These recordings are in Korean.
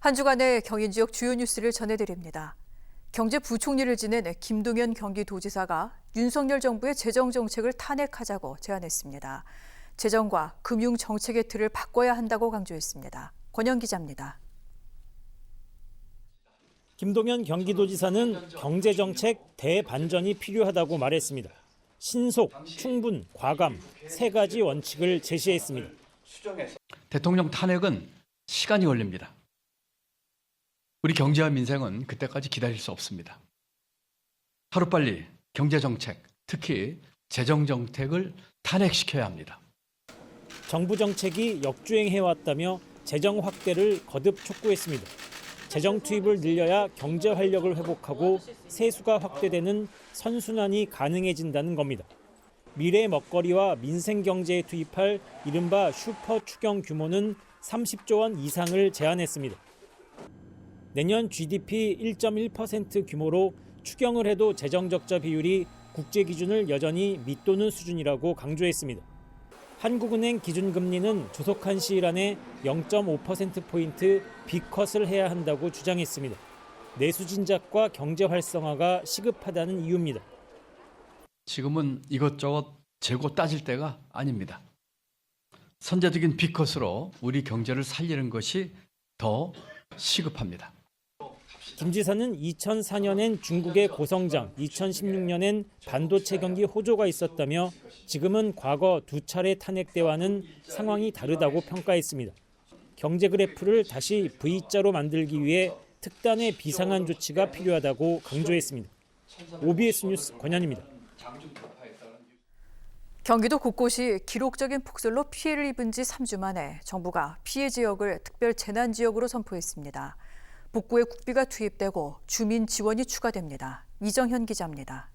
한 주간의 경인 지역 주요 뉴스를 전해드립니다. 경제부총리를 지낸 김동연 경기도지사가 윤석열 정부의 재정정책을 탄핵하자고 제안했습니다. 재정과 금융정책의 틀을 바꿔야 한다고 강조했습니다. 권영 기자입니다. 김동연 경기도지사는 경제정책 대반전이 필요하다고 말했습니다. 신속, 충분, 과감 세 가지 원칙을 제시했습니다. 대통령 탄핵은 시간이 걸립니다. 우리 경제와 민생은 그때까지 기다릴 수 없습니다. 하루빨리 경제정책, 특히 재정정책을 탄핵시켜야 합니다. 정부 정책이 역주행해왔다며 재정 확대를 거듭 촉구했습니다. 재정 투입을 늘려야 경제 활력을 회복하고 세수가 확대되는 선순환이 가능해진다는 겁니다. 미래 먹거리와 민생 경제에 투입할 이른바 슈퍼 추경 규모는 30조 원 이상을 제안했습니다. 내년 GDP 1.1% 규모로 추경을 해도 재정 적자 비율이 국제 기준을 여전히 밑도는 수준이라고 강조했습니다. 한국은행 기준금리는 조속한 시일 안에 0.5%포인트 비컷을 해야 한다고 주장했습니다. 내수 진작과 경제 활성화가 시급하다는 이유입니다. 지금은 이것저것 재고 따질 때가 아닙니다. 선제적인 비컷으로 우리 경제를 살리는 것이 더 시급합니다. 김 지사는 2004년엔 중국의 고성장, 2016년엔 반도체 경기 호조가 있었다며 지금은 과거 두 차례 탄핵때와는 상황이 다르다고 평가했습니다. 경제 그래프를 다시 V자로 만들기 위해 특단의 비상한 조치가 필요하다고 강조했습니다. OBS 뉴스 권현입니다. 경기도 곳곳이 기록적인 폭설로 피해를 입은 지 3주 만에 정부가 피해 지역을 특별 재난 지역으로 선포했습니다. 복구에 국비가 투입되고 주민 지원이 추가됩니다. 이정현 기자입니다.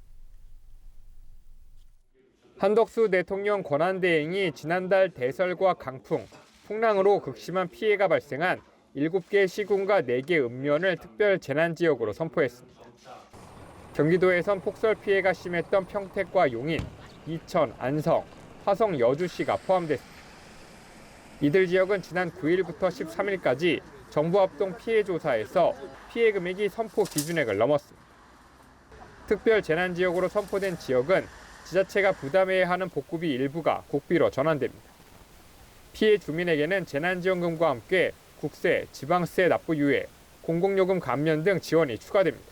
한덕수 대통령 권한대행이 지난달 대설과 강풍, 풍랑으로 극심한 피해가 발생한 7개 시군과 4개 읍면을 특별 재난지역으로 선포했습니다. 경기도에선 폭설 피해가 심했던 평택과 용인, 이천, 안성, 화성, 여주시가 포함됐습니다. 이들 지역은 지난 9일부터 13일까지 정부 합동 피해 조사에서 피해 금액이 선포 기준액을 넘었습니다. 특별 재난지역으로 선포된 지역은 지자체가 부담해야 하는 복구비 일부가 국비로 전환됩니다. 피해 주민에게는 재난지원금과 함께 국세, 지방세 납부 유예, 공공요금 감면 등 지원이 추가됩니다.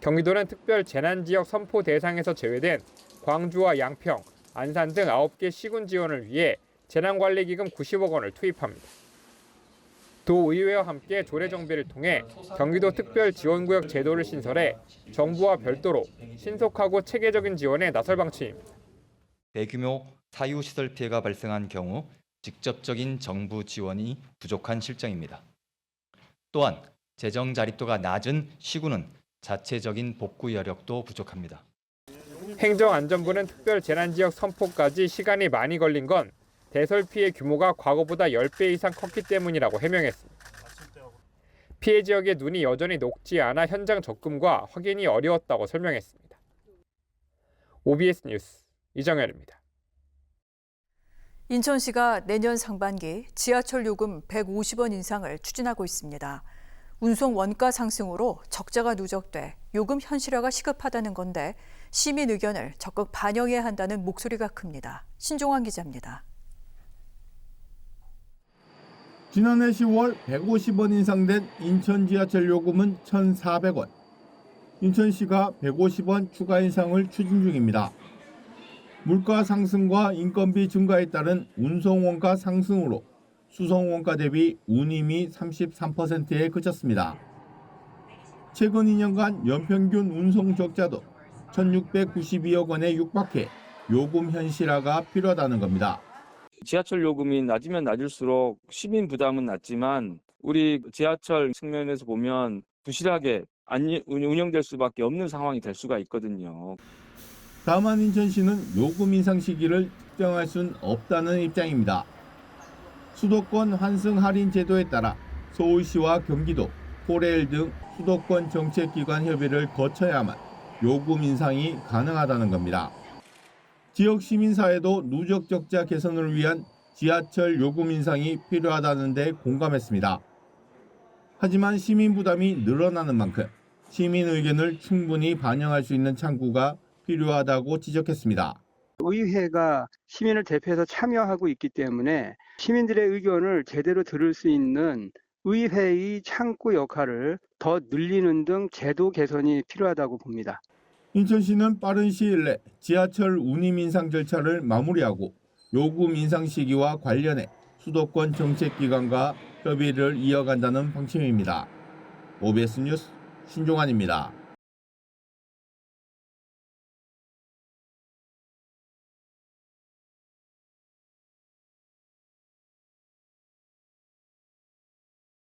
경기도는 특별 재난지역 선포 대상에서 제외된 광주와 양평, 안산 등 9개 시군 지원을 위해 재난관리기금 90억 원을 투입합니다. 도의회와 함께 조례정비를 통해 경기도 특별지원구역 제도를 신설해 정부와 별도로 신속하고 체계적인 지원에 나설 방침입니다. 대규모 사유시설 피해가 발생한 경우 직접적인 정부 지원이 부족한 실정입니다. 또한 재정 자립도가 낮은 시군은 자체적인 복구 여력도 부족합니다. 행정안전부는 특별재난지역 선포까지 시간이 많이 걸린 건 대설 피해 규모가 과거보다 10배 이상 컸기 때문이라고 해명했습니다. 피해 지역의 눈이 여전히 녹지 않아 현장 접근과 확인이 어려웠다고 설명했습니다. OBS 뉴스 이정현입니다. 인천시가 내년 상반기 지하철 요금 150원 인상을 추진하고 있습니다. 운송 원가 상승으로 적자가 누적돼 요금 현실화가 시급하다는 건데 시민 의견을 적극 반영해야 한다는 목소리가 큽니다. 신종환 기자입니다. 지난해 10월 150원 인상된 인천 지하철 요금은 1,400원. 인천시가 150원 추가 인상을 추진 중입니다. 물가 상승과 인건비 증가에 따른 운송 원가 상승으로 수송 원가 대비 운임이 33%에 그쳤습니다. 최근 2년간 연평균 운송 적자도 1,692억 원에 육박해 요금 현실화가 필요하다는 겁니다. 지하철 요금이 낮으면 낮을수록 시민 부담은 낮지만 우리 지하철 측면에서 보면 부실하게 운영될 수밖에 없는 상황이 될 수가 있거든요. 다만 인천시는 요금 인상 시기를 특정할 수는 없다는 입장입니다. 수도권 환승 할인 제도에 따라 서울시와 경기도, 코레일 등 수도권 정책기관 협의를 거쳐야만 요금 인상이 가능하다는 겁니다. 지역 시민사회도 누적 적자 개선을 위한 지하철 요금 인상이 필요하다는 데 공감했습니다. 하지만 시민 부담이 늘어나는 만큼 시민 의견을 충분히 반영할 수 있는 창구가 필요하다고 지적했습니다. 의회가 시민을 대표해서 참여하고 있기 때문에 시민들의 의견을 제대로 들을 수 있는 의회의 창구 역할을 더 늘리는 등 제도 개선이 필요하다고 봅니다. 인천시는 빠른 시일 내 지하철 운임 인상 절차를 마무리하고 요금 인상 시기와 관련해 수도권 정책기관과 협의를 이어간다는 방침입니다. OBS 뉴스 신종환입니다.